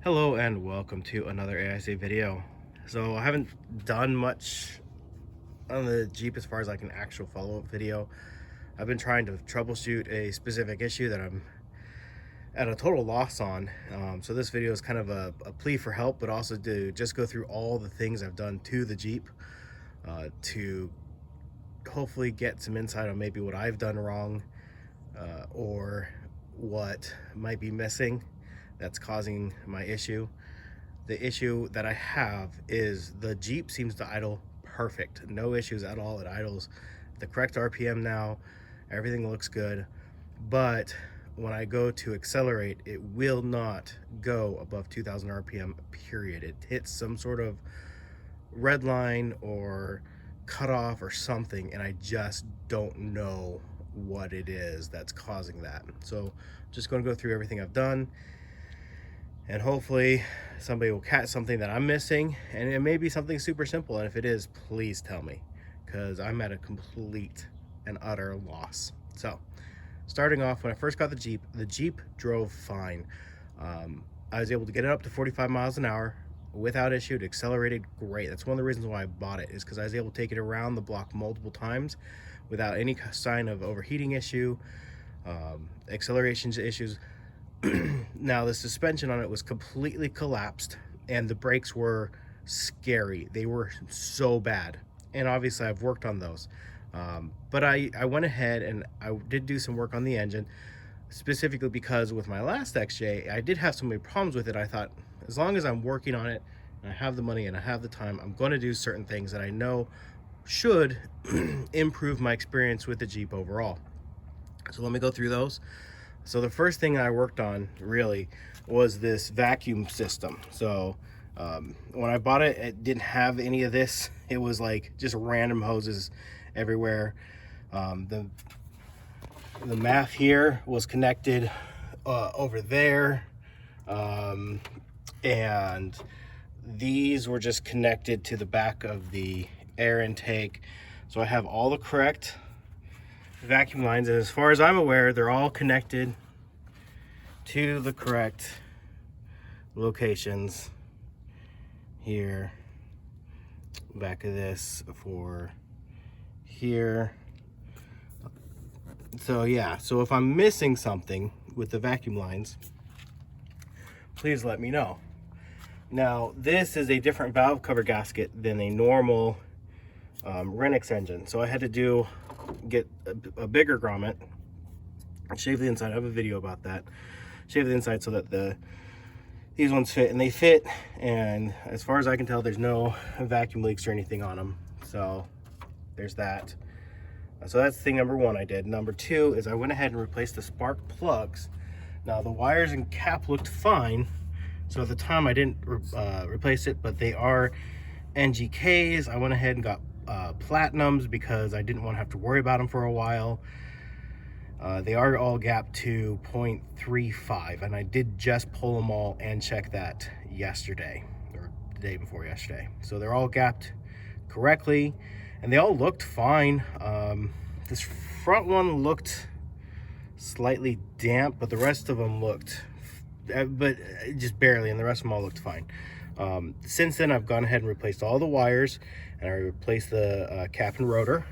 Hello and welcome to another AIC video. So I haven't done much on the Jeep as far as like an actual follow-up video. I've been trying to troubleshoot a specific issue that I'm at a total loss on. So this video is kind of a plea for help, but also to just go through all the things I've done to the Jeep to hopefully get some insight on maybe what I've done wrong or what might be missing that's causing my issue. The issue that I have is the Jeep seems to idle perfect. No issues at all. It idles the correct RPM now. Everything looks good. But when I go to accelerate, it will not go above 2000 RPM, period. It hits some sort of red line or cutoff or something, and I just don't know what it is that's causing that. So I'm just going to go through everything I've done, and hopefully somebody will catch something that I'm missing, and it may be something super simple. And if it is, please tell me, because I'm at a complete and utter loss. So starting off, when I first got the Jeep drove fine. I was able to get it up to 45 miles an hour without issue. It accelerated great. That's one of the reasons why I bought it, is because I was able to take it around the block multiple times without any sign of overheating issue, acceleration issues. Now the suspension on it was completely collapsed, and the brakes were scary. They were so bad, and obviously I've worked on those, but I went ahead and I did do some work on the engine, specifically because with my last XJ I did have so many problems with it. I thought, as long as I'm working on it and I have the money and I have the time, I'm going to do certain things that I know should improve my experience with the Jeep overall. So let me go through those. So the first thing I worked on really was this vacuum system. So when I bought it, it didn't have any of this. It was like just random hoses everywhere. The MAF here was connected over there, and these were just connected to the back of the air intake. So I have all the correct vacuum lines, and as far as I'm aware, they're all connected to the correct locations here. Back of this for here. So yeah, so if I'm missing something with the vacuum lines, please let me know. Now this is a different valve cover gasket than a normal Renix engine, so I had to get a bigger grommet, shave the inside. I have a video about that. Shave the inside so that these ones fit, and they fit, and as far as I can tell, there's no vacuum leaks or anything on them. So there's that. So that's thing number one I did. Number two is I went ahead and replaced the spark plugs. Now the wires and cap looked fine, so at the time I didn't replace it, but they are NGKs. I went ahead and got platinums because I didn't want to have to worry about them for a while. They are all gapped to 0.35, and I did just pull them all and check that yesterday, or the day before yesterday. So they're all gapped correctly, and they all looked fine. This front one looked slightly damp, but the rest of them looked, but just barely, and the rest of them all looked fine. Since then, I've gone ahead and replaced all the wires, and I replaced the cap and rotor.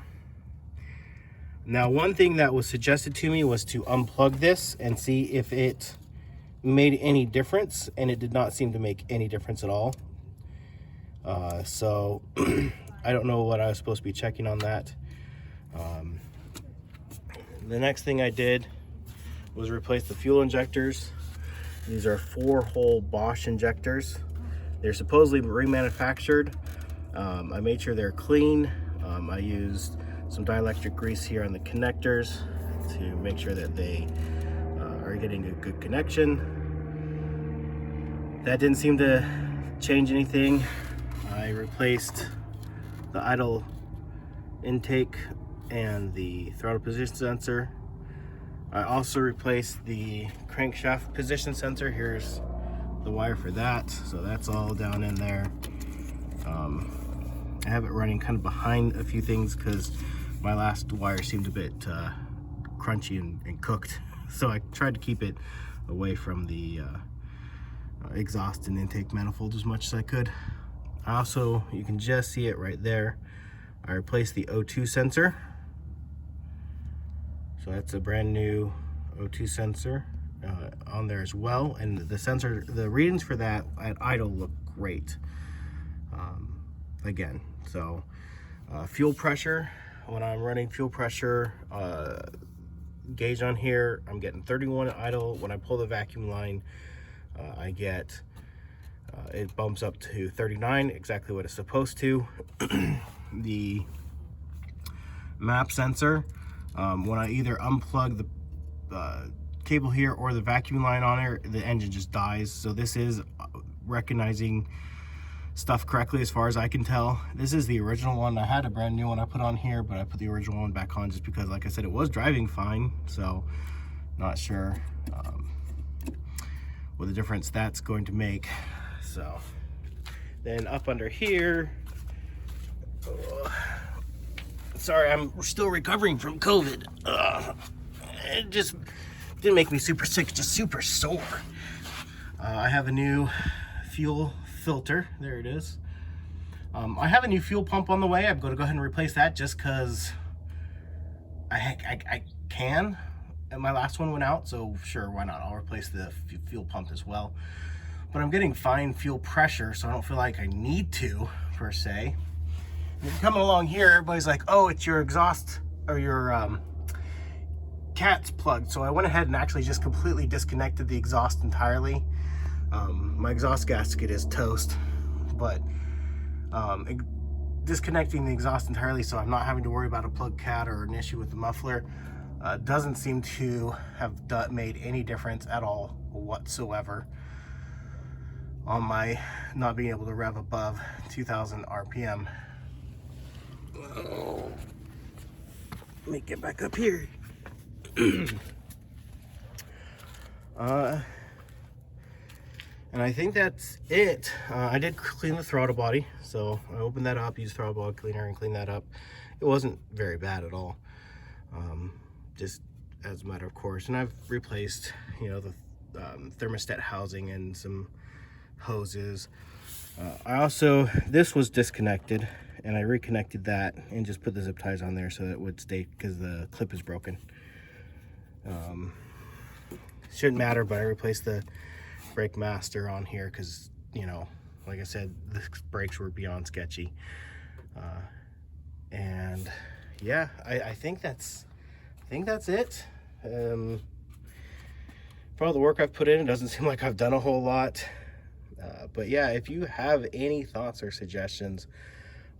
Now, one thing that was suggested to me was to unplug this and see if it made any difference, and it did not seem to make any difference at all. So I don't know what I was supposed to be checking on that. The next thing I did was replace the fuel injectors. These are 4-hole Bosch injectors. They're supposedly remanufactured. I made sure they're clean. I used some dielectric grease here on the connectors to make sure that they are getting a good connection. That didn't seem to change anything. I replaced the idle intake and the throttle position sensor. I also replaced the crankshaft position sensor. Here's the wire for that, so that's all down in there. I have it running kind of behind a few things because my last wire seemed a bit crunchy and cooked, so I tried to keep it away from the exhaust and intake manifold as much as I could. I also, you can just see it right there, I replaced the O2 sensor. So that's a brand new O2 sensor on there as well, and the sensor, the readings for that at idle look great. Again, so fuel pressure, when I'm running fuel pressure gauge on here, I'm getting 31 at idle. When I pull the vacuum line, I get it bumps up to 39, exactly what it's supposed to. The map sensor, when I either unplug the cable here or the vacuum line on there, the engine just dies. So this is recognizing stuff correctly as far as I can tell. This is the original one. I had a brand new one I put on here, but I put the original one back on just because, like I said, it was driving fine. So not sure what the difference that's going to make. So then up under here, sorry, I'm still recovering from COVID. It just didn't make me super sick, just super sore. I have a new fuel filter. There it is. I have a new fuel pump on the way. I'm going to go ahead and replace that just because I can. And my last one went out, so sure, why not? I'll replace the fuel pump as well. But I'm getting fine fuel pressure, so I don't feel like I need to, per se. And coming along here, everybody's like, oh, it's your exhaust or your cat's plugged. So I went ahead and actually just completely disconnected the exhaust entirely. My exhaust gasket is toast, but disconnecting the exhaust entirely so I'm not having to worry about a plug cat or an issue with the muffler doesn't seem to have made any difference at all whatsoever on my not being able to rev above 2,000 RPM. Oh, let me get back up here. And I think that's it. I did clean the throttle body, so I opened that up, used throttle body cleaner and cleaned that up. It wasn't very bad at all, just as a matter of course. And I've replaced, you know, the thermostat housing and some hoses. I also, this was disconnected, and I reconnected that and just put the zip ties on there so that it would stay, because the clip is broken. Shouldn't matter, but I replaced the brake master on here because, you know, like I said, the brakes were beyond sketchy. And yeah, I think that's it. For all the work I've put in, it doesn't seem like I've done a whole lot. But yeah, if you have any thoughts or suggestions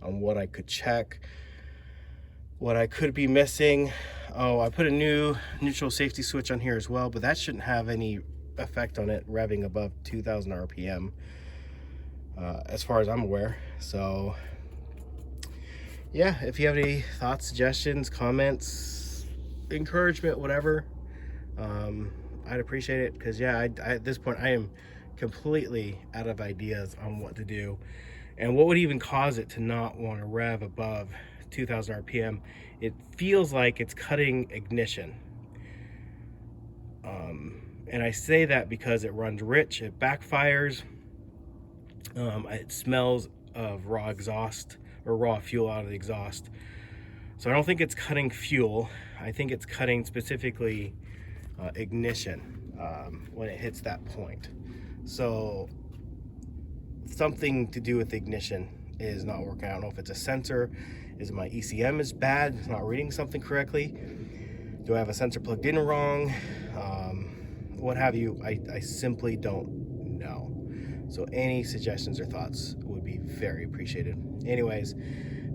on what I could check, what I could be missing. Oh, I put a new neutral safety switch on here as well, but that shouldn't have any effect on it revving above 2,000 RPM as far as I'm aware. So yeah, if you have any thoughts, suggestions, comments, encouragement, whatever, I'd appreciate it, because yeah, at this point I am completely out of ideas on what to do and what would even cause it to not want to rev above 2,000 RPM. It feels like it's cutting ignition. And I say that because it runs rich, it backfires, it smells of raw exhaust or raw fuel out of the exhaust. So I don't think it's cutting fuel. I think it's cutting specifically ignition when it hits that point. So something to do with ignition is not working. I don't know if it's a sensor. Is my ECM is bad? It's not reading something correctly? Do I have a sensor plugged in wrong? What have you? I simply don't know. So any suggestions or thoughts would be very appreciated. Anyways,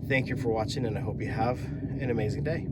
thank you for watching, and I hope you have an amazing day.